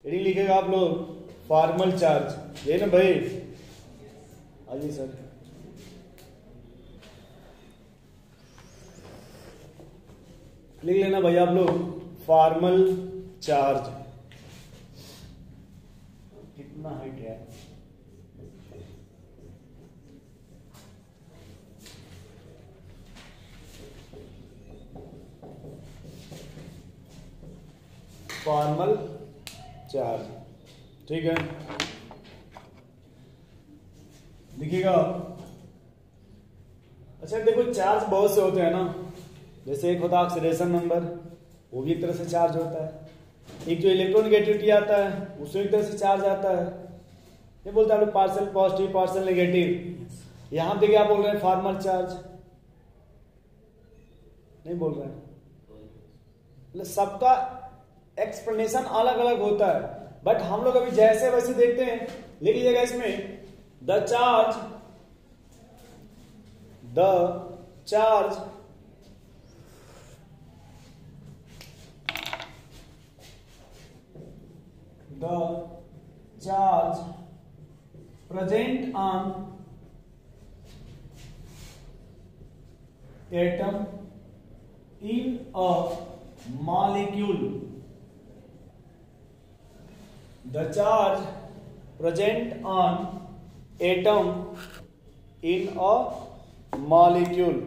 Heading लिखेगा आप लोग फॉर्मल चार्ज, ये ना भाई। आइए सर, लिख लेना भाई आप लोग फॉर्मल चार्ज। कितना हाइट है? फॉर्मल चार्ज, ठीक है। देखिएगा, अच्छा देखो चार्ज बहुत से होते हैं ना, जैसे एक होता है ऑक्सीडेशन नंबर, वो भी एक तरह से चार्ज होता है। एक जो इलेक्ट्रोनेगेटिविटी आता है उसमें एक तरह से चार्ज आता है। ये बोलते हैं पार्शियल पॉजिटिव पार्शियल नेगेटिव। यहां देखिए आप बोल रहे हैं फॉर्मल चार्ज, नहीं बोल रहे हैं। मतलब सबका एक्सप्लेनेशन अलग अलग होता है, बट हम लोग अभी जैसे वैसे देखते हैं। लिख लीजिएगा इसमें the charge present on atom in a molecule. The charge present on atom in a molecule.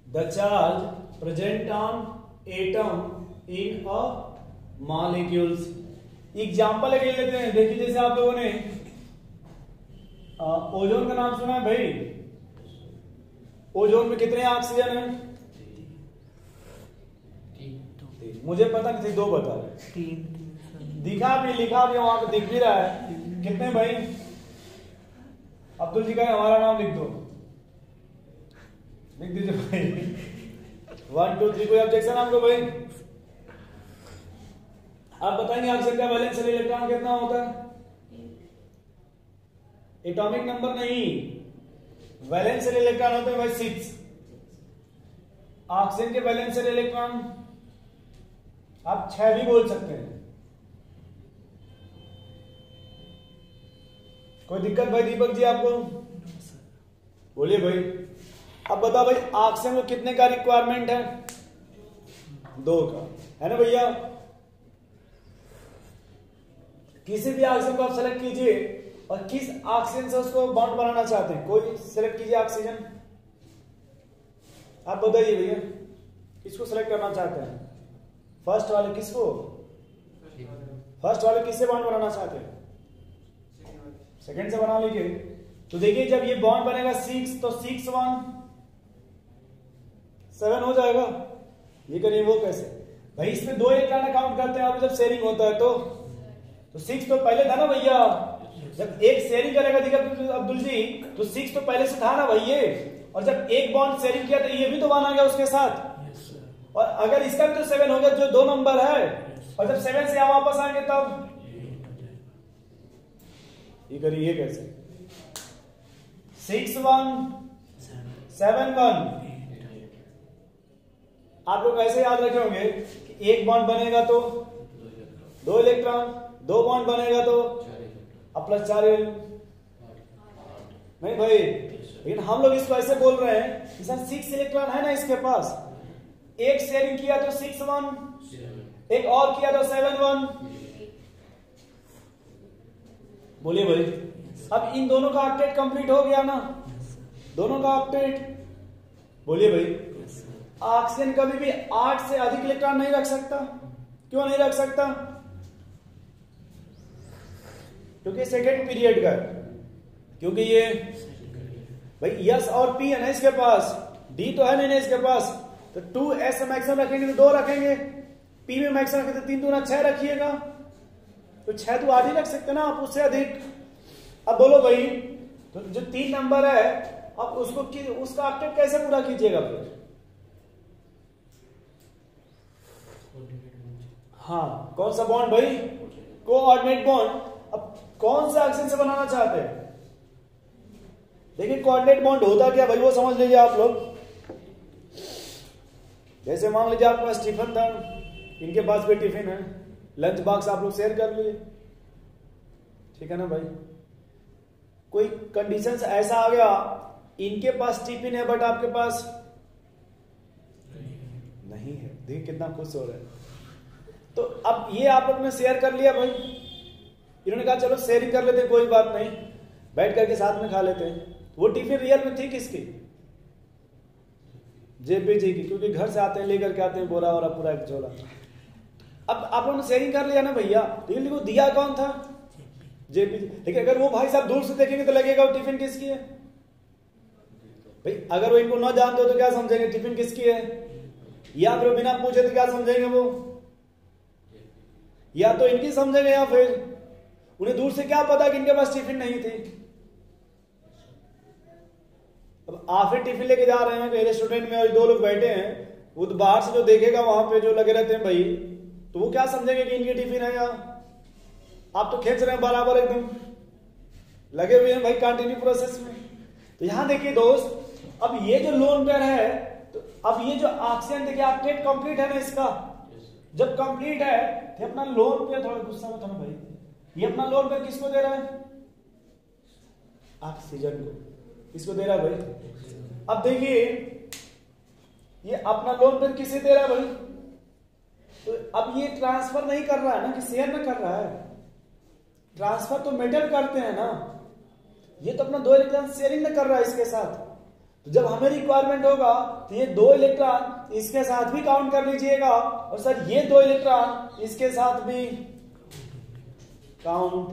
The charge present on atom in a molecules. Example ले लेते हैं। देखिए जैसे आप लोगों ने ओजोन का नाम सुना है भाई। ओजोन में कितने ऑक्सीजन है? मुझे पता नहीं, दो बता रहे। दिखा भी लिखा भी वहां पे दिख भी रहा है। कितने भाई? अब्दुल जी का हमारा नाम लिख दो, लिख दीजिए भाई। 1 2 3। कोई ऑब्जेक्शन आपको भाई? आप बताएंगे ऑक्सीजन का वैलेंस इलेक्ट्रॉन कितना होता है? एटॉमिक नंबर नहीं, वैलेंस इलेक्ट्रॉन होते हैं भाई 6। ऑक्सीजन के वैलेंस इलेक्ट्रॉन आप 6 भी बोल सकते हैं। कोई दिक्कत भाई? दीपक जी आपको बोलिए भाई। अब बताओ भाई ऑक्सीजन को कितने का रिक्वायरमेंट है? 2 का, है ना भैया। किसी भी ऑक्सीजन को आप सेलेक्ट कीजिए और किस ऑक्सीजन से उसको बॉन्ड बनाना चाहते हैं, कोई सेलेक्ट कीजिए ऑक्सीजन। आप बताइए भैया किसको सेलेक्ट करना चाहते हैं? फर्स्ट वाले किसको? फर्स्ट वाले किससे बॉन्ड बनाना चाहते हैं? सेकंड से बना लीजिए। तो देखिए जब ये बॉन्ड बनेगा 6, तो 6 1 7 हो जाएगा। ये करिए वो कैसे भाई? इसमें 2 इलेक्ट्रॉन काउंट करते हैं आप जब शेयरिंग होता है तो 6 तो पहले था ना भैया। जब एक शेयरिंग करेगा देखिए अब्दुल जी, तो 6 तो पहले से था ना भाई ये। और जब एक बॉन्ड शेयरिंग किया तो ये भी तो बना गया उसके साथ। और अगर इसका भी तो 7 हो गया जो 2 नंबर है, और जब 7 से यहां वापस आएंगे तब ये करिए। ये कैसे? 6 1 7 1। आप लोग ऐसे याद रखे होंगे कि एक बॉन्ड बनेगा तो 2 इलेक्ट्रॉन, 2 बॉन्ड बनेगा तो प्लस 4 नहीं भाई। लेकिन हम लोग इसको ऐसे बोल रहे हैं कि सर 6 इलेक्ट्रॉन है ना इसके पास, एक शेयरिंग किया तो 6 1, एक और किया तो 7 1। बोलिए भाई। अब इन दोनों का ऑक्टेट कंप्लीट हो गया ना, दोनों का ऑक्टेट। बोलिए भाई। ऑक्सीजन कभी भी 8 से अधिक इलेक्ट्रॉन नहीं रख सकता। क्यों नहीं रख सकता? क्योंकि सेकेंड पीरियड का, क्योंकि ये भाई यस और पी है ना इसके पास, डी तो है नहीं इसके पास। तो 2s मैक्सिमम रखेंगे तो 2 रखेंगे, पी में मैक्सिमम रखेंगे तो 3 दूना 6 रखिएगा। तो 6 तो आधी रख सकते ना आप, उससे अधिक। अब बोलो भाई, तो जो 3 नंबर है अब उसको उसका ऑक्टेट कैसे पूरा कीजिएगा फिर? हाँ, कौन सा बॉन्ड भाई? Coordinate bond. अब कौन सा ऑक्सीजन से बनाना चाहते हैं? देखिए कोऑर्डिनेट बॉन्ड होता क्या भाई वो समझ लीजिए आप लोग। जैसे मान लीजिए आपके पास टिफिन था, इनके पास भी टिफिन है, लंच बॉक्स आप लोग शेयर कर लिए, ठीक है ना भाई। कोई कंडीशन ऐसा आ गया, इनके पास टिफिन है बट आपके पास नहीं है, देखिए कितना खुश हो रहा है। तो अब ये आप लोग ने शेयर कर लिया भाई, इन्होंने कहा चलो शेयरिंग कर लेते हैं, कोई बात नहीं, बैठ करके साथ में खा लेते हैं। वो टिफिन रियल में थी किसकी? जेपीजी की, क्योंकि घर से आते हैं लेकर के आते हैं बोरा वोरा पूरा एक झोला। अब आप लोगों ने शेयरिंग कर लिया ना भैया, लेकिन देखो दिया कौन था? जेपीजी। लेकिन अगर वो भाई साहब दूर से देखेंगे तो लगेगा वो टिफिन किसकी है भाई। अगर वो इनको न जानते हो तो क्या समझेंगे टिफिन किसकी है, या फिर बिना पूछे तो क्या समझेंगे वो, या तो इनकी समझेंगे या फिर उन्हें दूर से क्या पता कि इनके पास टिफिन नहीं थी। अब आप फिर टिफिन लेके जा रहे हैं, रेस्टोरेंट में और दो लोग बैठे हैं, वो तो बाहर से जो देखेगा वहां पे जो लगे रहते हैं भाई, तो वो क्या समझेंगे कि इनकी टिफिन है, या आप तो खींच रहे हैं बराबर एकदम लगे हुए हैं भाई कंटिन्यू प्रोसेस में। तो यहां देखिए दोस्त, अब ये जो लोन पेयर है, तो अब ये जो ऑक्सीजन देखिए ऑक्टेट कंप्लीट है ना इसका, जब कंप्लीट है तो अपना लोन पेयर, थोड़ा गुस्सा मत होना भाई, ये अपना लोन पेयर किसको दे रहा है? ऑक्सीजन को। किसको दे रहा है भाई? अब देखिए ये अपना लोन पेयर किसे दे रहा है भाई? तो अब ये ट्रांसफर नहीं कर रहा है ना, कि शेयर में कर रहा है? ट्रांसफर तो मेटल करते हैं ना, ये तो अपना 2 इलेक्ट्रॉन शेयरिंग में कर रहा है इसके साथ। तो जब हमें रिक्वायरमेंट होगा तो ये 2 इलेक्ट्रॉन इसके साथ भी काउंट कर लीजिएगा, और सर ये 2 इलेक्ट्रॉन इसके साथ भी काउंट।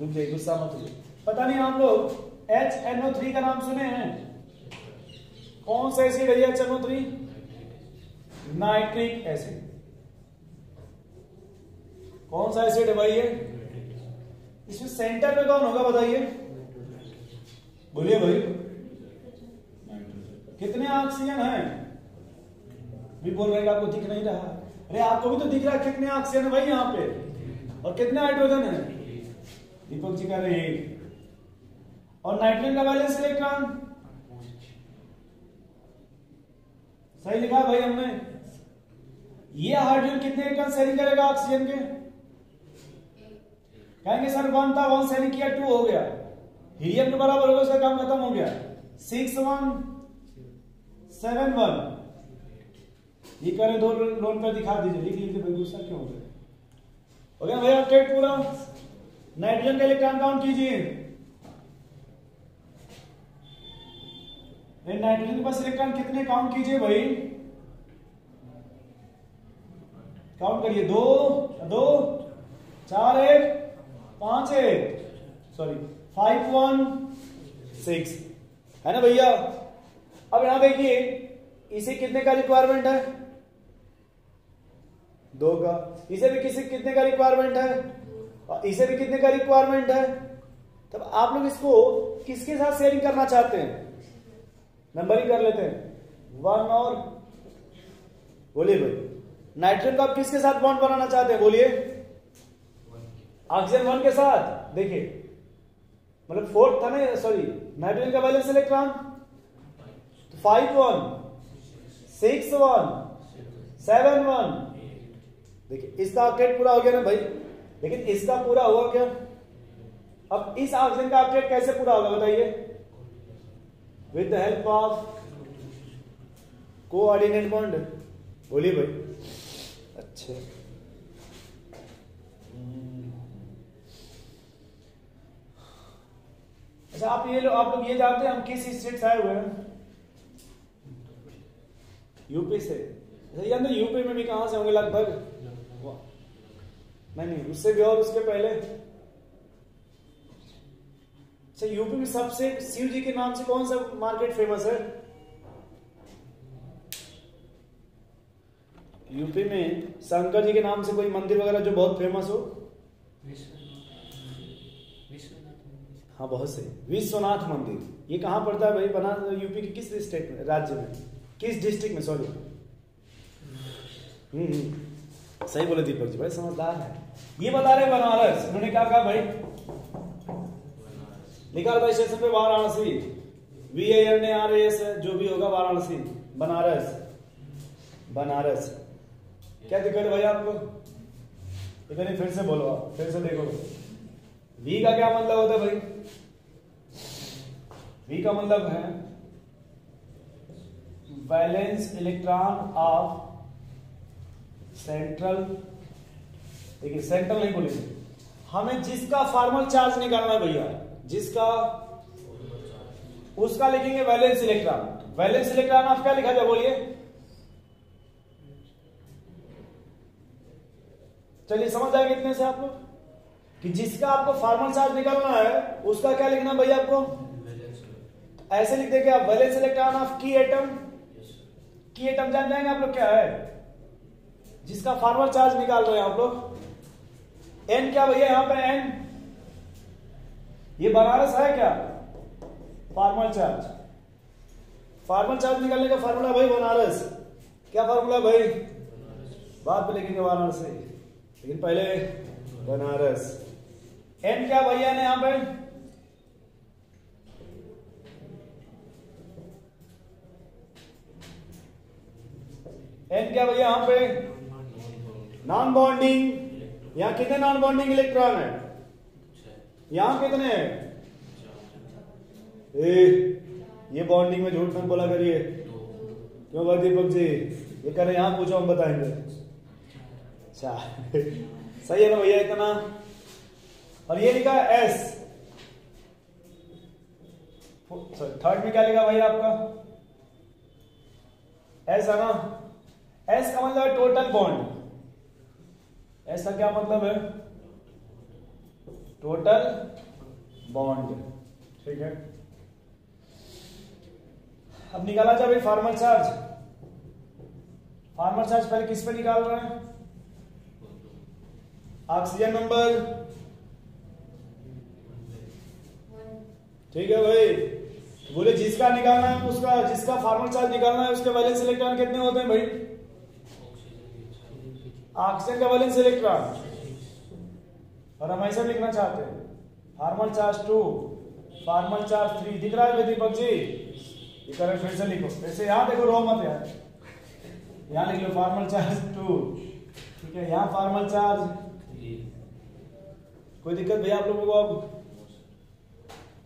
रुकिए गुस्सा मत होइए। पता नहीं आप लोग HNO3 का नाम सुने हैं? कौन सा एसिड है HNO3? Nitric acid. कौन सा एसिड है भाई ये? इसमें सेंटर में कौन होगा बताइए, बोलिए भाई। कितने ऑक्सीजन हैं? भी बोल रहे हैं आपको दिख नहीं रहा? अरे आपको भी तो दिख रहा है कितने ऑक्सीजन है भाई यहाँ पे, और कितने हाइड्रोजन है? दीपक जी कह रहे हैं। और नाइट्रोजन का वैलेंस इलेक्ट्रॉन सही लिखा है भाई हमने। ये हाइड्रोजन कितने इलेक्ट्रॉन शेयरिंग करेगा ऑक्सीजन के? कहेंगे सर 1 था, 1 शेयरिंग किया 2 हो गया, हीलियम के बराबर हो गया, उसका काम खत्म हो गया। 6 1 7 1। ये करें 2 लोन पर दिखा दीजिए, लिख लीजिए भाई, गुस्सा क्यों हो गया? हो गया भाई अपडेट पूरा। नाइट्रोजन का इलेक्ट्रॉन काउंट कीजिए। नाइट्रोजन के पास इलेक्ट्रॉन कितने काउंट कीजिए भाई, काउंट करिए। 2 2 4 1 5 1 सॉरी 5 1 6 है ना भैया। अब यहां देखिए इसे कितने का रिक्वायरमेंट है? 2 का। इसे भी कितने का रिक्वायरमेंट है? और इसे भी कितने का रिक्वायरमेंट है? तब आप लोग इसको किसके साथ शेयरिंग करना चाहते हैं? नंबरिंग कर लेते हैं 1 और बोलिए भाई। नाइट्रोजन का आप किसके साथ बॉन्ड बनाना चाहते हैं बोलिए? ऑक्सीजन 1 के साथ। देखिए मतलब 4 था ना, सॉरी नाइट्रोजन का वैलेंस इलेक्ट्रॉन 5 1 6 1 7 1। देखिए इसका ऑक्टेट पूरा हो गया ना भाई, लेकिन इसका पूरा हुआ क्या? अब इस ऑक्सीजन का ऑक्टेट कैसे पूरा होगा बताइए? With the help of coordinate bond. बोलिए भाई। अच्छा अच्छा, आप लोग ये जानते हैं हम किस स्टेट से आए हुए हैं? यूपी से। अच्छा ये यूपी में भी कहां से होंगे लगभग? नहीं उससे भी और उसके पहले। अच्छा यूपी में सबसे शिव जी के नाम से कौन सा मार्केट फेमस है? यूपी में शंकर जी के नाम से कोई मंदिर वगैरह जो बहुत फेमस हो? हाँ बहुत सही, विश्वनाथ मंदिर। ये कहां पड़ता है भाई? बना यूपी के किस स्टेट में, राज्य में, किस डिस्ट्रिक्ट में? सॉरी सही बोले दीपक जी, भाई समझदार है। ये बता रहे बनारस, उन्होंने क्या कहा भाई, लिखा था स्टेशन पे वाराणसी, VARNARAS जो भी होगा वाराणसी, बनारस, बनारस। क्या दिक्कत है भाई आपको? इतनी फिर से बोलो, आप फिर से देखो। V का क्या मतलब होता है भाई? V का मतलब है वैलेंस इलेक्ट्रॉन ऑफ सेंट्रल, देखिए सेंट्रल नहीं बोलेंगे, हमें जिसका फॉर्मल चार्ज निकालना है भैया, जिसका, उसका लिखेंगे valence electron. Valence electron of क्या लिखा जाए बोलिए? चलिए समझ आएगा इतने से आप लोग कि जिसका आपको फॉर्मल चार्ज निकालना है उसका क्या लिखना भैया आपको? ऐसे लिख देंगे आप वैलेंस इलेक्ट्रॉन ऑफ की एटम। की एटम जान जाएंगे आप लोग क्या है, जिसका फॉर्मल चार्ज निकाल रहे हैं आप लोग। N क्या भैया यहां पे N, ये बनारस है क्या फॉर्मल चार्ज? फॉर्मल चार्ज निकालने का फार्मूला भाई बनारस। क्या फार्मूला भाई? बाद में लिखेंगे वाराणसी, लेकिन पहले बनारस। N क्या भैया ने यहां पे? N क्या भैया यहां पे? Non bonding. यहां कितने नॉन बॉन्डिंग इलेक्ट्रॉन है? यहां कितने हैं? ये बॉन्डिंग में झूठ मत बोला करिए। क्यों भाई दीपक जी? ये कह रहे यहां पूछो हम बताएंगे। अच्छा सही है ना भैया इतना? और ये लिखा है S, थर्ड में क्या लिखा भैया आपका? S है ना? S का मतलब है टोटल बॉन्ड। ऐसा क्या मतलब है? टोटल बॉन्ड, ठीक है। अब निकाला जाए भाई फॉर्मल चार्ज। फॉर्मल चार्ज पहले किस पे निकाल रहे हैं? ऑक्सीजन नंबर, ठीक है भाई। बोले जिसका निकालना है उसका, जिसका फॉर्मल चार्ज निकालना है उसके वैलेंस इलेक्ट्रॉन कितने होते हैं भाई? ऑक्सीजन का वैलेंस इलेक्ट्रॉन, और हम ऐसा लिखना चाहते हैं फॉर्मल चार्ज 2, फॉर्मल चार्ज 3। दिख रहा है दीपक जी? ये करें फिर से लिखो, वैसे यहां देखो रो मत यार, यहां लिख लो फॉर्मल चार्ज 2, ठीक है। यहां फॉर्मल चार्ज 3। कोई दिक्कत भैया आप लोगों को? अब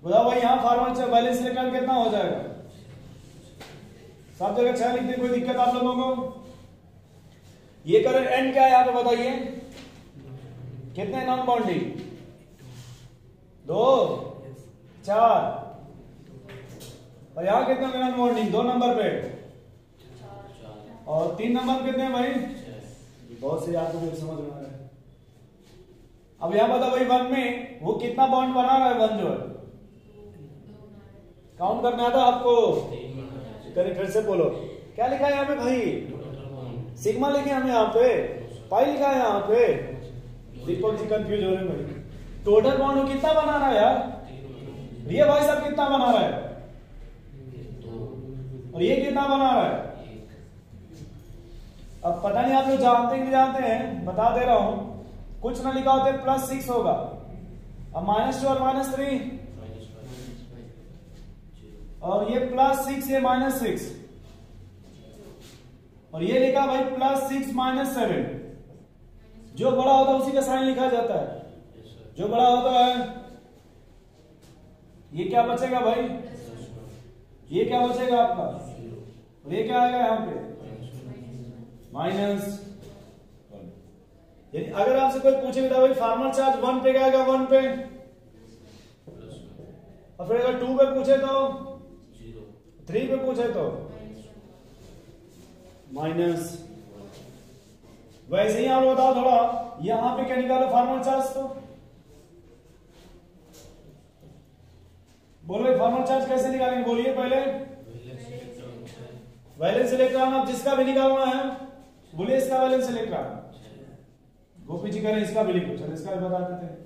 बताओ भाई यहां फॉर्मल चार्ज वैलेंस इलेक्ट्रॉन कितना हो जाएगा? सब जगह 6 लिखते, कोई दिक्कत आप लोगों को? ये करें N क्या है यहां पे बताइए? कितने नॉन बॉन्डिंग? 2, 4। और यहां कितने नॉन बॉन्डिंग? 2 नंबर पे, और 3 नंबर कितने हैं भाई? बहुत से आपको मुझे समझ में आ रहा है। अब यहां बता भाई 1 में वो कितना बॉन्ड बना रहा है? 1 जो है काउंट करना आता आपको? करें फिर से बोलो। क्या लिखा है यहाँ पे भाई? सिग्मा लिखे हम यहाँ पे, पाई लिखा है यहाँ पे। दीपक जी कंफ्यूज हो रहे हैं भाई। टोटल बॉन्ड कितना बना रहा है यार? ये भाई साहब कितना बना रहा है? और ये कितना बना रहा है? अब पता नहीं आप लोग जानते हैं कि नहीं जानते हैं, बता दे रहा हूं। कुछ ना लिखा होते +6 होगा, अब -2 और -3, और ये +6 ये -6, और ये लिखा भाई +6 -7। जो बड़ा होता है उसी का साइन लिखा जाता है। जो बड़ा होता है ये क्या बचेगा भाई? ये क्या बचेगा आपका? और ये क्या आएगा यहाँ पे? -1। यानी अगर आपसे कोई पूछे भाई फॉर्मल चार्ज 1 पे क्या आएगा? 1 पे। और फिर अगर 2 पे पूछे तो 3 पे पूछे तो -। वैसे ही आप बताओ थोड़ा, यहां पे क्या निकालो फॉर्मल चार्ज? तो बोलो फॉर्मल चार्ज कैसे निकालेंगे? बोलिए पहले। वैलेंस इलेक्ट्रॉन आप जिसका भी निकालना है, बोलिए इसका वैलेंस इलेक्ट्रॉन। गोपी जी करें इसका भी लिखो, चलो इसका भी बता देते हैं।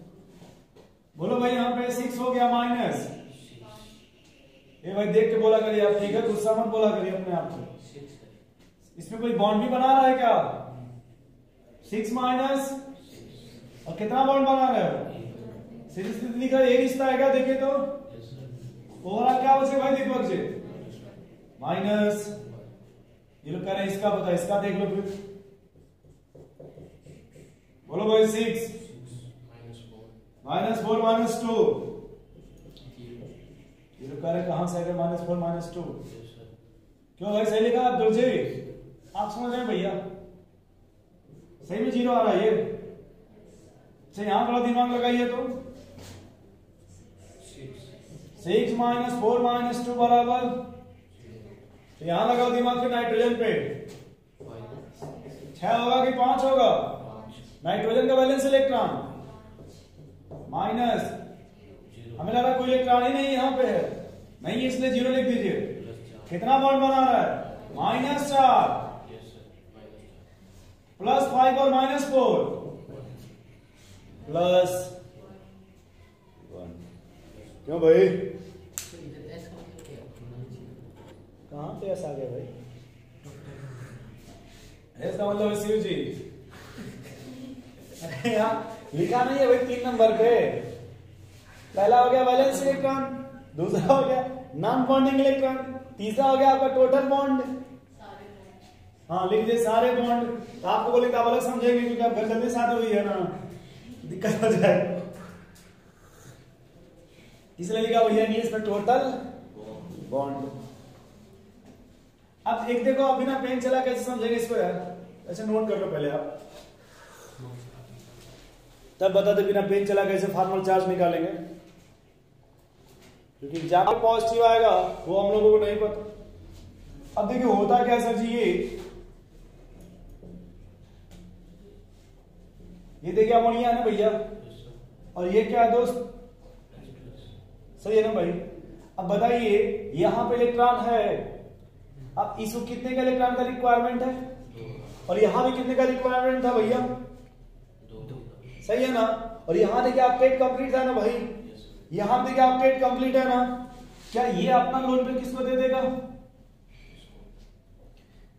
बोलो भाई यहाँ पे 6 हो गया माइनस। ये भाई देख के बोला करिए आप, ठीक है? गुस्सा मत बोला करिए अपने आप को। इसमें कोई बॉन्ड भी बना रहा है क्या? 6 - और कितना बॉन्ड बना रहे हो? सीधी सीधी लिखा ये रिश्ता है क्या? देखिए तो ओवरऑल क्या बचे भाई दीपक जी? माइनस, ये लोग कह रहे हैं इसका पता, इसका देख लो फिर, बोलो भाई 6 -4 -2, ये लोग कह रहे हैं कहां से आएगा -4 -2? क्यों भाई सही लिखा अब्दुल जी? आप समझ रहे हैं भैया? सही में 0 आ रहा है ये? अच्छा यहां थोड़ा दिमाग लगाइए तो 6 -4 -2 बराबर, तो यहां लगाओ दिमाग के नाइट्रोजन पे 6 होगा कि 5 होगा? नाइट्रोजन का वैलेंस इलेक्ट्रॉन माइनस, हमें लगा कोई इलेक्ट्रॉन ही नहीं यहां पे है, नहीं इसलिए 0 लिख दीजिए। कितना बॉन्ड बना रहा है? -4 +5 और -4 +1। क्यों भाई? कहां पे ऐसा आ गया भाई? इसका मतलब शिव जी अरे यार लिखा नहीं है भाई 3 नंबर पे। पहला हो गया वैलेंस इलेक्ट्रॉन, दूसरा हो गया नॉन बॉन्डिंग इलेक्ट्रॉन, तीसरा हो गया आपका टोटल बॉन्ड। हाँ लिख दे सारे बॉन्ड। तो आपको बोले आप अलग समझेंगे क्योंकि आप घर जल्दी शादी हुई है ना, दिक्कत हो जाए, इसलिए लिखा भैया नहीं इसमें टोटल बॉन्ड। अब एक देखो आप बिना पेन चला कैसे समझेंगे इसको यार? ऐसे नोट कर लो पहले आप, तब बता दो बिना पेन चला कैसे फॉर्मल चार्ज निकालेंगे, क्योंकि जहां पॉजिटिव आएगा वो हम लोगों को नहीं पता। अब देखिए होता क्या सर जी, ये देखिए अमोनिया है ना भैया, और ये क्या है दोस्त? सही है ना भाई? अब बताइए यहां पे इलेक्ट्रॉन है, अब इसको कितने का इलेक्ट्रॉन का रिक्वायरमेंट है? और यहां भी कितने का रिक्वायरमेंट था भैया? सही है ना? और यहां देखिए ऑक्टेट कंप्लीट था ना भाई, यहां देखिए ऑक्टेट कंप्लीट है ना, क्या ये अपना लोन पे किसको दे देगा?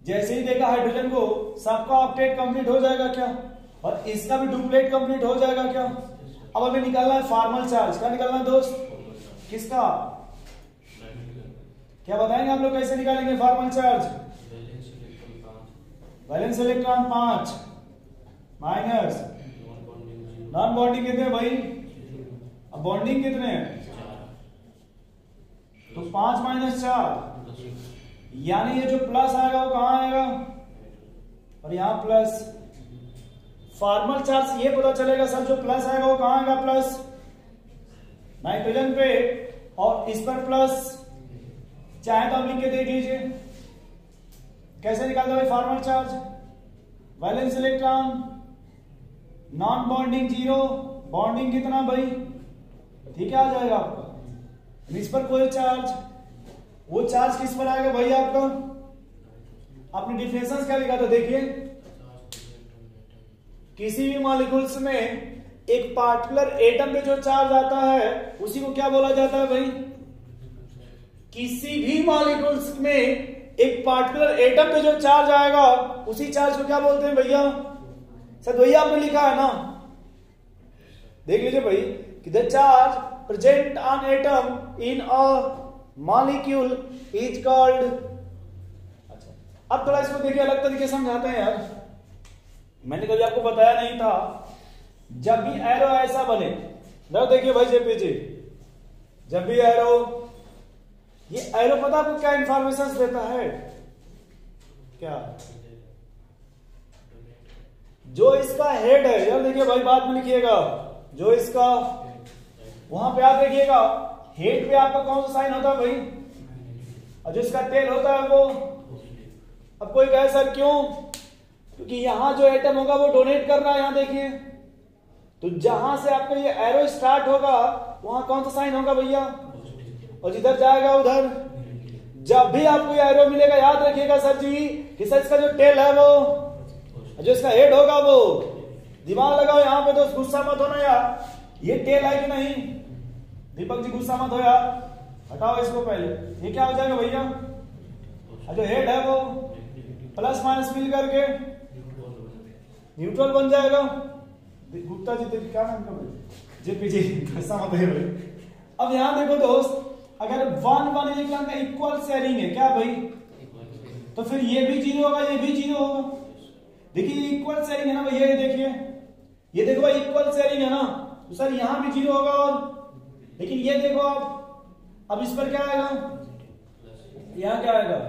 जैसे ही देखा हाइड्रोजन को सबका ऑक्टेट कंप्लीट हो जाएगा क्या? और इसका भी डुप्लेट कंप्लीट हो जाएगा क्या? अब हमें निकालना है फॉर्मल चार्ज। क्या निकालना है दोस्त? किसका? क्या बताएंगे आप लोग कैसे निकालेंगे formal charge? Valence electron 5 minus non bonding कितने भाई? अब बॉन्डिंग कितने हैं? तो 5 - 4, यानी ये जो प्लस आएगा वो कहां आएगा? और यहां प्लस। फॉर्मल चार्ज ये पता चलेगा सर जो प्लस आएगा वो कहां आएगा? प्लस नाइट्रोजन पे, और इस पर प्लस। चाहे तो आप लिख के देख लीजिए कैसे निकालते भाई formal charge? Valence electron, non bonding 0, bonding कितना भाई? ठीक है आ जाएगा आपका। इस पर कोई चार्ज, वो चार्ज किस पर आएगा भाई आपका? आपने डिफिनेशन क्या लिखा था देखिए, किसी भी मॉलिक्यूल्स में एक पार्टिकुलर एटम पे जो चार्ज आता है उसी को क्या बोला जाता है भाई? किसी भी मॉलिक्यूल्स में एक पार्टिकुलर एटम पे जो चार्ज आएगा उसी चार्ज को क्या बोलते हैं भैया? सर वही आपने लिखा है ना, देख लीजिए भाई कि the charge present on atom in a molecule is called. अच्छा अब थोड़ा इसको देखिए अलग तरीके से समझाते हैं यार, मैंने कभी आपको बताया नहीं था। जब भी एरो ऐसा बने, देखिए भाई जेपी जी, जब भी एरो, ये एरो पता आपको क्या इंफॉर्मेशन देता है? क्या? जो इसका हेड है यार, देखिए भाई बाद में लिखिएगा, जो इसका वहां पे आप देखिएगा हेड पे आपका कौन सा साइन होता है भाई? और जो इसका टेल होता है वो, अब कोई कहे सर क्यों? क्योंकि यहां जो एटम होगा वो डोनेट कर रहा है, यहां देखिए, तो जहां से आपका ये एरो स्टार्ट होगा वहां कौन सा साइन होगा भैया? और जिधर जाएगा उधर। जब भी आपको ये एरो मिलेगा याद रखिएगा सर जी कि सर इसका जो टेल है वो, जो इसका हेड होगा वो, दिमाग लगाओ यहां पे दोस्त, गुस्सा मत होना यार, ये टेल है कि नहीं? दीपक जी गुस्सा मत हो यार, हटाओ इसको पहले। ये क्या हो जाएगा भैया? जो हेड है वो प्लस माइनस मिल करके न्यूट्रल बन जाएगा। गुप्ता जी क्या नाम का भाई, जेपीजी समझ गए भाई। अब यहां देखो दोस्त, अगर 1 1 इलेक्ट्रॉन का इक्वल शेयरिंग है क्या भाई, तो फिर ये भी 0 होगा, ये भी 0 होगा। देखिए इक्वल शेयरिंग है ना भैया, ये देखिए, ये देखो भाई इक्वल शेयरिंग है ना, तो सर यहां भी 0 होगा। और लेकिन ये देखो आप, अब इस पर क्या आएगा, यहां क्या आएगा,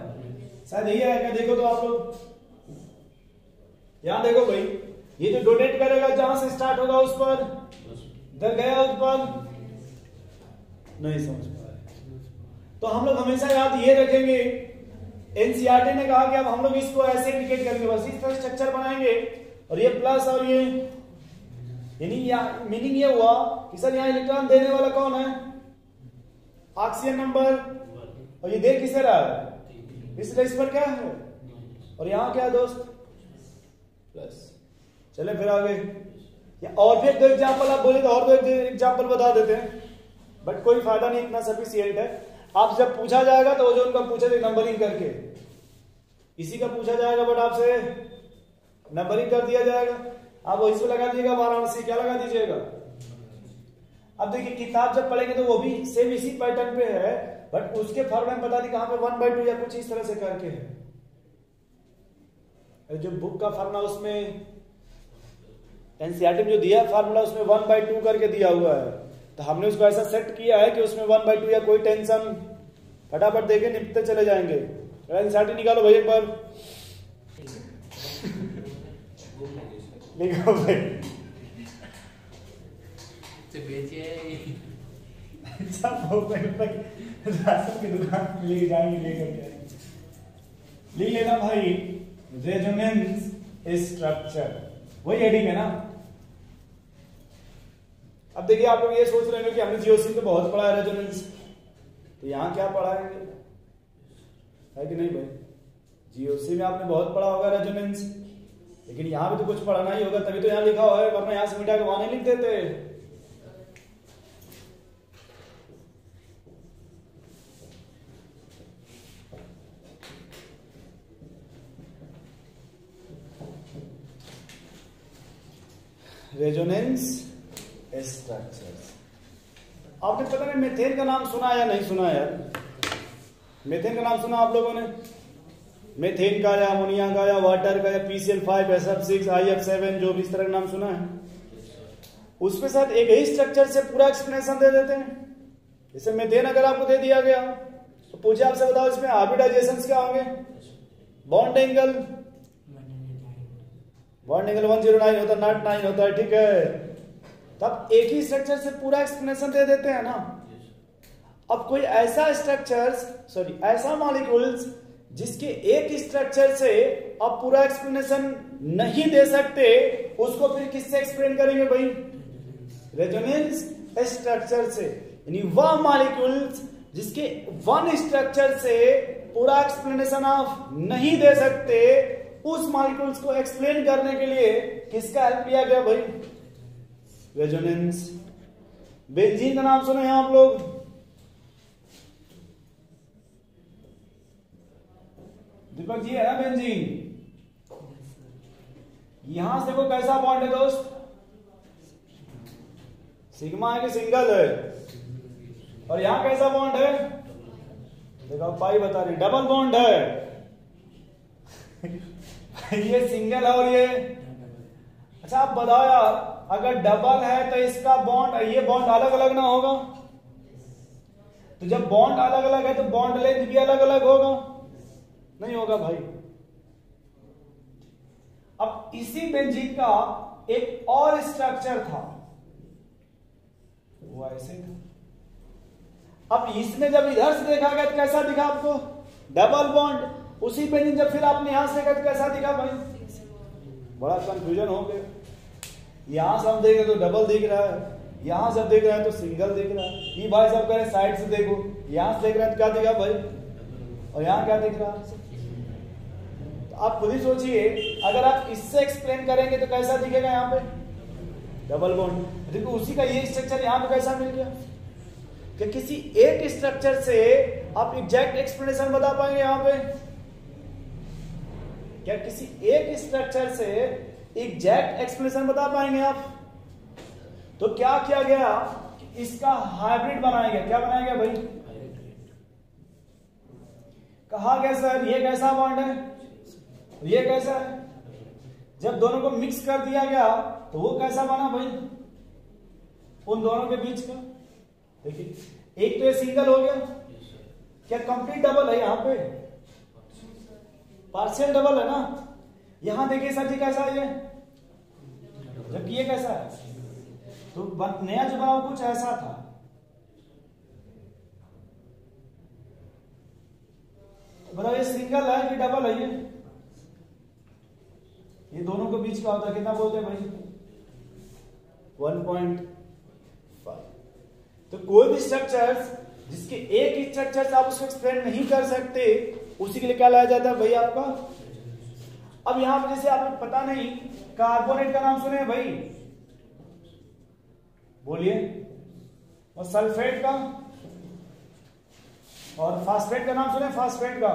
शायद यही आएगा। देखो तो आप लोग यहां देखो भाई, ये जो डोनेट करेगा जहां से स्टार्ट होगा उस पर, इधर गया उस पर, नहीं समझ पा रहे। तो हम लोग हमेशा याद ये रखेंगे, एनसीईआरटी ने कहा कि अब हम लोग इसको ऐसे इंडिकेट करेंगे, बस इस तरह स्ट्रक्चर बनाएंगे, और ये प्लस और ये, यानी मीनिंग ये हुआ कि सर यहाँ इलेक्ट्रॉन देने वाला कौन है, ऑक्सीजन नंबर, और ये दे किसे रहा है, इसलिए इस पर क्या है, और यहाँ क्या है दोस्त, प्लस। चले फिर आगे, या और भी 2 एग्जाम्पल आप बोले तो और 2 एग्जाम्पल बता देते हैं, बट कोई फायदा नहीं, इतना सफिशिएंट है। आप जब पूछा जाएगा तो जो उनका पूछे थे नंबरिंग करके, इसी का पूछा जाएगा, बट आपसे नंबरिंग कर दिया जाएगा, आप वही से लगा दीजिएगा, वाराणसी क्या लगा दीजिएगा। अब देखिए किताब जब पढ़ेंगे तो वो भी सेम इसी पैटर्न पे है, बट उसके फॉर्मूला में बता दी कहां पे 1/2 या कुछ इस तरह से करके है। जो बुक का फार्मूला उसमें एनसीईआरटी में जो दिया फार्मूला उसमें 1/2 करके दिया हुआ है, तो हमने उसको ऐसा सेट किया है कि उसमें 1/2 या कोई टेंशन, फटाफट देके निपटते चले जाएंगे। एनसीईआरटी निकालो भाई एक बार, लिखो भाई, राशन की दुकान ले जाएंगे, लेकर लिख लेना भाई, रेजोनेंस स्ट्रक्चर, वही हेडिंग है ना। अब देखिए आप लोग ये सोच रहे हैं कि हमने जीओसी में बहुत पढ़ा है रेजोनेंस, तो यहाँ क्या पढ़ाएंगे, है कि नहीं भाई, जीओसी में आपने बहुत पढ़ा होगा रेजोनेंस, लेकिन यहाँ भी तो कुछ पढ़ाना ही होगा, तभी तो यहाँ लिखा हुआ है, वरना यहाँ से मिटा के वहां नहीं लिख देते। रेजोनेंस स्ट्रक्चर्स, आपने पता नहीं मेथेन का नाम सुना या नहीं सुना यार, मेथेन का नाम सुना आप लोगों ने, मेथेन का या अमोनिया का या वाटर का या PCl5 SF6 IF7 जो भी इस तरह का नाम सुना है, उसके साथ एक ही स्ट्रक्चर से पूरा एक्सप्लेनेशन दे देते हैं। जैसे मेथेन अगर आपको दे दिया गया तो पूछे आपसे बताओ इसमें हाइब्रिडाइजेशन क्या होंगे, बॉन्ड एंगल 109 होता है, नॉट 9 होता है, ठीक है। तब एक ही स्ट्रक्चर से पूरा एक्सप्लेनेशन दे देते हैं ना। अब कोई ऐसा ऐसा मॉलिक्यूल्स जिसके एक स्ट्रक्चर से आप पूरा एक्सप्लेनेशन नहीं दे सकते, उसको फिर किससे एक्सप्लेन करेंगे भाई, रेजोनेंस स्ट्रक्चर से। यानी वह मॉलिक्यूल्स जिसके वन स्ट्रक्चर से पूरा एक्सप्लेनेशन आप नहीं दे सकते, उस मॉलिक्यूल्स को एक्सप्लेन करने के लिए किसका हेल्प लिया गया भाई, रेजोनेंस। बेंजीन का नाम सुने हैं आप लोग, दीपक जी है ना बेंजीन, यहां से वो कैसा बॉन्ड है दोस्त, सिग्मा है कि सिंगल है, और यहां कैसा बॉन्ड है, देखो पाई बता रही, डबल बॉन्ड है। ये सिंगल है और ये, अच्छा आप बताओ यार, अगर डबल है तो इसका बॉन्ड, ये बॉन्ड अलग अलग ना होगा, तो जब बॉन्ड अलग अलग है तो बॉन्ड लेंथ भी अलग अलग होगा, नहीं होगा भाई। अब इसी बेंजीन का एक और स्ट्रक्चर था, वो ऐसे था। अब इसमें जब इधर से देखा गया तो कैसा दिखा आपको, डबल बॉन्ड। उसी बेंजीन जब फिर आपने यहां से देखा तो कैसा दिखा भाई, बड़ा कंफ्यूजन हो गया। यहां से हम देख रहे तो डबल दिख रहा है, यहां से देख रहे हैं तो सिंगल दिख रहा है। ये भाई साहब कह रहे साइड से देखो, यहां से देख रहे हैं तो क्या दिखा भाई, और यहां क्या दिख रहा है। तो आप खुद ही सोचिए, अगर आप इससे एक्सप्लेन करेंगे तो कैसा दिखेगा, यहाँ पे डबल बॉन्ड। देखो उसी का ये स्ट्रक्चर यहाँ पे कैसा मिल गया, कि किसी एक स्ट्रक्चर से आप एग्जैक्ट एक्सप्लेनेशन बता पाएंगे यहाँ पे, क्या किसी एक स्ट्रक्चर से एग्जैक्ट एक्सप्लेनेशन बता पाएंगे आप, तो क्या किया गया कि इसका हाइब्रिड बनाया गया। क्या बनाया गया भाई? कहा गया सर ये कैसा बॉन्ड है, ये कैसा है। जब दोनों को मिक्स कर दिया गया तो वो कैसा बना भाई? उन दोनों के बीच का देखिए, एक तो ये सिंगल हो गया, क्या कंप्लीट डबल है? यहाँ पे पार्शियल डबल है ना। यहां देखिए सर जी कैसा है ये, जबकि ये कैसा है। तो नया जो बना कुछ ऐसा था। बताओ ये सिंगल है कि डबल है? ये दोनों के बीच का होता है, कितना बोलते हैं भाई? 1.5। तो कोई भी स्ट्रक्चर जिसके एक स्ट्रक्चर से आप उसको एक्सप्लेन नहीं कर सकते, उसी के लिए क्या लाया जाता है भाई आपका। अब यहां पर जैसे आपको पता नहीं, कार्बोनेट का नाम सुने भाई? बोलिए। और सल्फेट का, और फास्फेट का नाम सुने? फास्फेट का।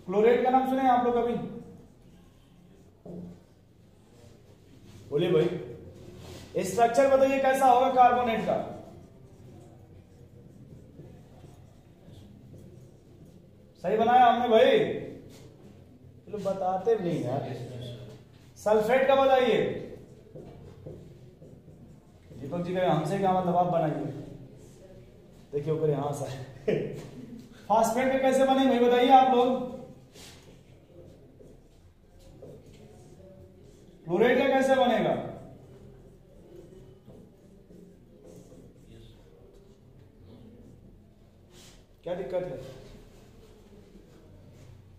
क्लोरेट का नाम सुने आप लोग कभी? बोलिए भाई। स्ट्रक्चर बताइए कैसा होगा कार्बोनेट का? सही बनाया हमने भाई, चलो बताते भी नहीं यार। सल्फेट का बताइए। दीपक जी का हमसे क्या मतलब, आप बनाइए। देखिए ऊपर यहां सा फास्फेट का कैसे बने भाई बताइए आप लोग। क्लोरेट का कैसे बनेगा? क्या दिक्कत है?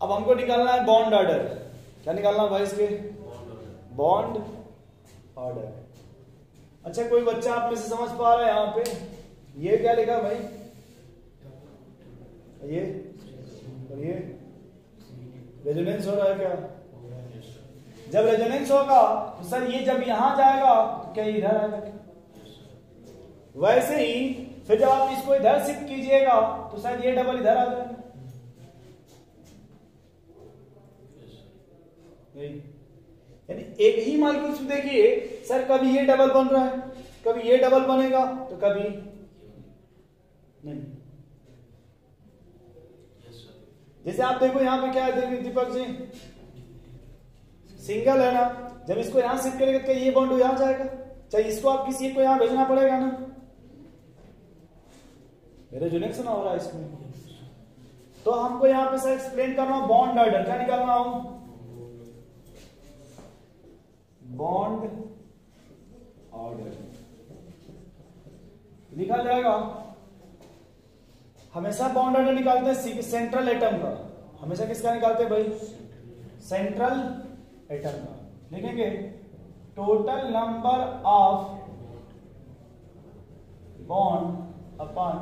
अब हमको निकालना है बॉन्ड ऑर्डर। क्या निकालना भाई इसके? Bond order. अच्छा कोई बच्चा आप में से समझ पा रहा है यहां पे ये क्या लिखा भाई? ये और ये रेजोनेंस हो रहा है क्या? जब रेजोनेंस होगा तो सर ये जब यहां जाएगा तो क्या इधर आएगा? वैसे ही फिर जब आप इसको इधर शिफ्ट कीजिएगा तो शायद ये डबल इधर आ जाएगा। यानी एक ही मॉलिक्यूल से देखिए सर, कभी ये डबल बन रहा है, कभी ये डबल बनेगा, तो कभी नहीं। जैसे आप देखो यहां पे क्या है, देखिए दीपक जी सिंगल है ना, जब इसको यहां शिफ्ट करेंगे तो ये बॉन्ड यहां जाएगा, चाहे इसको आप किसी को यहां भेजना पड़ेगा ना। मेरे रेजोनेंस ना हो रहा है इसमें, तो हमको यहां पे सर एक्सप्लेन करना हो बॉन्ड ऑर्डर। क्या निकालना हो? बॉन्ड ऑर्डर लिखा जाएगा। हमेशा बॉन्ड ऑर्डर निकालते हैं सेंट्रल एटम का। हमेशा किसका निकालते हैं भाई? सेंट्रल एटम का। लिखेंगे total number of bond upon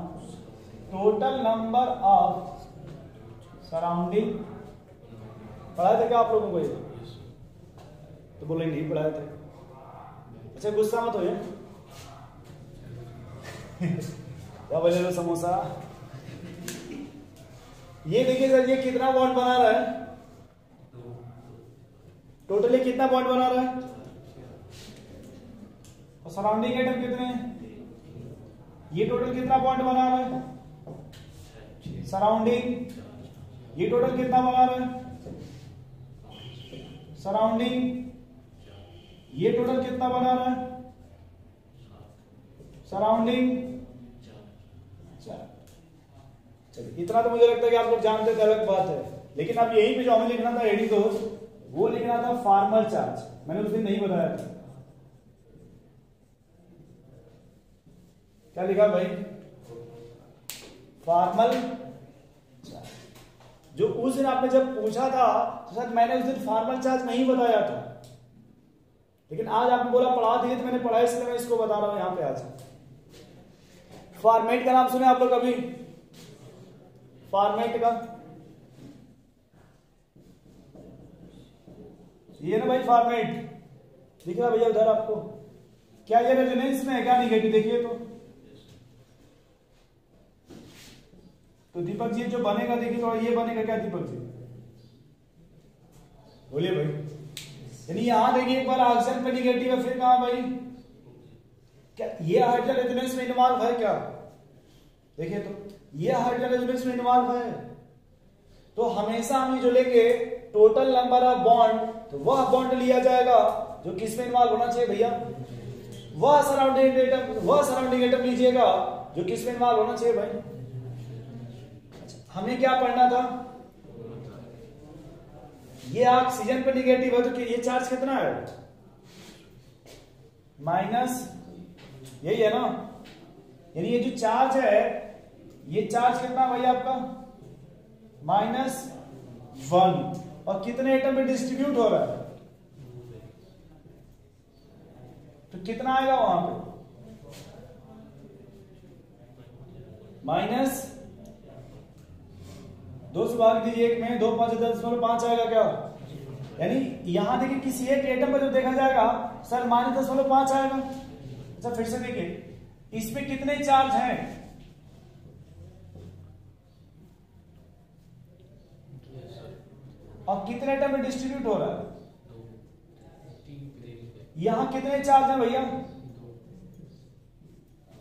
total number of surrounding. पढ़ाए थे क्या आप लोगों को ये? तो बोले नहीं पढ़ाए थे। अच्छा गुस्सा मत हो क्या बोले लो समोसा। ये देखिए सर ये कितना बॉन्ड बना रहा है? टोटली कितना बॉन्ड बना रहा है? और सराउंडिंग एटम कितने हैं? ये टोटल कितना बॉन्ड बना रहा है? सराउंडिंग ये टोटल कितना बना रहा है? सराउंडिंग ये टोटल कितना बना रहा है? सराउंडिंग 4। चलिए इतना तो मुझे लगता है कि आप लोग जानते थे, अलग बात है। लेकिन अब यहीं पे जो हमें लिखना था एडी दोष, वो लिखना था फॉर्मल चार्ज। मैंने उस दिन नहीं बताया था। क्या लिखा भाई? Formal charge. जो उस दिन आपने जब पूछा था तो शायद मैंने उस दिन फॉर्मल चार्ज नहीं बताया था, लेकिन आज आपने बोला पढ़ा दिए तो मैंने पढ़ा, इसलिए मैं इसको बता रहा हूं यहां पे आज। फॉर्मेट का नाम सुने आप लोग कभी? फॉर्मेट का ये ना भाई फॉर्मेट दिख रहा भैया उधर आपको? क्या ये रेजोनेंस में है क्या? निगेटिव देखिए तो दीपक जी जो बनेगा देखिए थोड़ा ये बनेगा क्या दीपक जी? बोलिए भाई। यानी यहां देखिए एक बार ऑक्सीजन पे निगेटिव है, फिर कहां भाई, क्या ये हाइड्रोजन रेजोनेंस में इन्वॉल्व है क्या? देखिए तो ये हाइड्रोजन रेजोनेंस में इन्वॉल्व है, तो हमेशा हम जो लेंगे टोटल नंबर ऑफ बॉन्ड, तो वह बॉन्ड लिया जाएगा जो किस में इन्वॉल्व होना चाहिए भैया, वह सराउंडिंग एटम लीजिएगा जो किस में इन्वॉल्व होना चाहिए भाई। अच्छा, हमें क्या पढ़ना था, ये ऑक्सीजन पे निगेटिव है तो ये चार्ज कितना है, माइनस, यही है ना, यानी ये जो चार्ज है, ये चार्ज कितना भाई आपका, -1, और कितने एटम में डिस्ट्रीब्यूट हो रहा है, तो कितना आएगा वहां पे, -2 से भाग दीजिए 1 में, 2 5 10.5 आएगा क्या, यानी यहां देखिए किसी एक एटम पर जो देखा जाएगा सर -10.5 आएगा। अच्छा फिर से देखिए इसमें कितने चार्ज हैं, और कितने एटम में डिस्ट्रीब्यूट हो रहा है, यहां कितने चार्ज हैं भैया,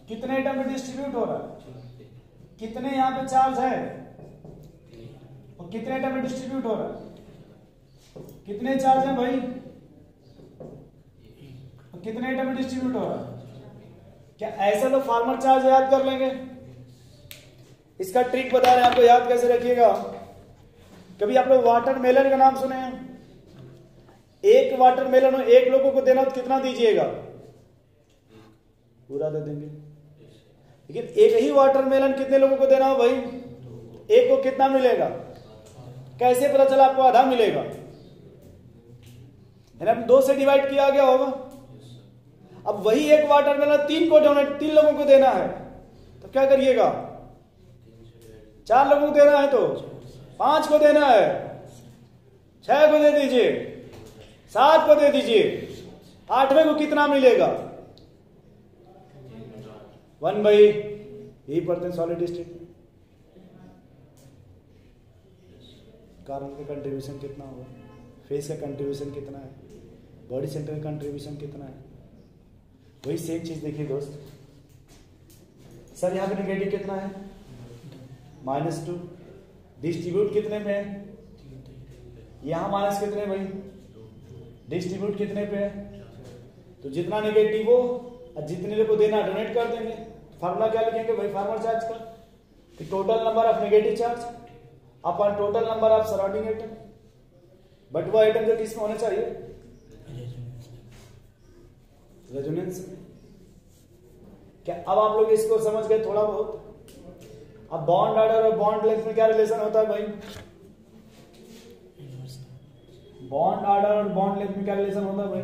कितने एटम में डिस्ट्रीब्यूट हो रहा है, कितने यहां पे चार्ज है, और कितने एटम में डिस्ट्रीब्यूट हो रहा है, कितने चार्ज हैं भाई, और कितने एटम में डिस्ट्रीब्यूट हो रहा है, क्या ऐसा तो फार्मर चार्ज याद कर लेंगे। इसका ट्रिक बता रहे हैं आपको, याद कैसे रखिएगा। कभी आप लोग वाटरमेलन का नाम सुने हैं, एक वाटरमेलन हो, एक लोगों को देना तो कितना दीजिएगा, पूरा दे देंगे, लेकिन एक ही वाटरमेलन कितने लोगों को देना हो भाई, एक को कितना मिलेगा, कैसे पता चला आपको, आधा मिलेगा, 2 से डिवाइड किया गया होगा। अब वही एक वाटरमेलन 3 को डोनेट, 3 लोगों को देना है, तो क्या करिएगा, 4 लोगों को देना है तो 5 को देना है, 6 को दे दीजिए, 7 को दे दीजिए, 8वें को कितना मिलेगा, 1 बाई, यही पढ़ते हैं सॉलिड स्टेट में। कार्बन का कंट्रीब्यूशन कितना होगा, फेस का कंट्रीब्यूशन कितना है, बॉडी सेंटर का कंट्रीब्यूशन कितना है, वही सेम चीज देखिए दोस्त। सर यहाँ पे नेगेटिव कितना है, -2, डिस्ट्रीब्यूट कितने पे है, यहां माइनस कितने भाई, डिस्ट्रीब्यूट कितने पे है, तो जितना नेगेटिव हो और जितने को देना डोनेट कर देंगे। फार्मूला क्या लिखेंगे भाई फार्मर चार्ज का, कि total number of negative charge upon total number of surrounding atom, but वो आइटम जो किसमें होने चाहिए, रेजोनेंस में। क्या अब आप लोग इसको समझ गए थोड़ा बहुत। अब बॉन्ड ऑर्डर और बॉन्ड लेंथ में क्या रिलेशन होता है भाई, बॉन्ड ऑर्डर और बॉन्ड लेंथ में क्या रिलेशन होता है भाई,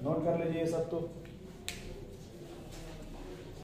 नोट कर लीजिए सब। तो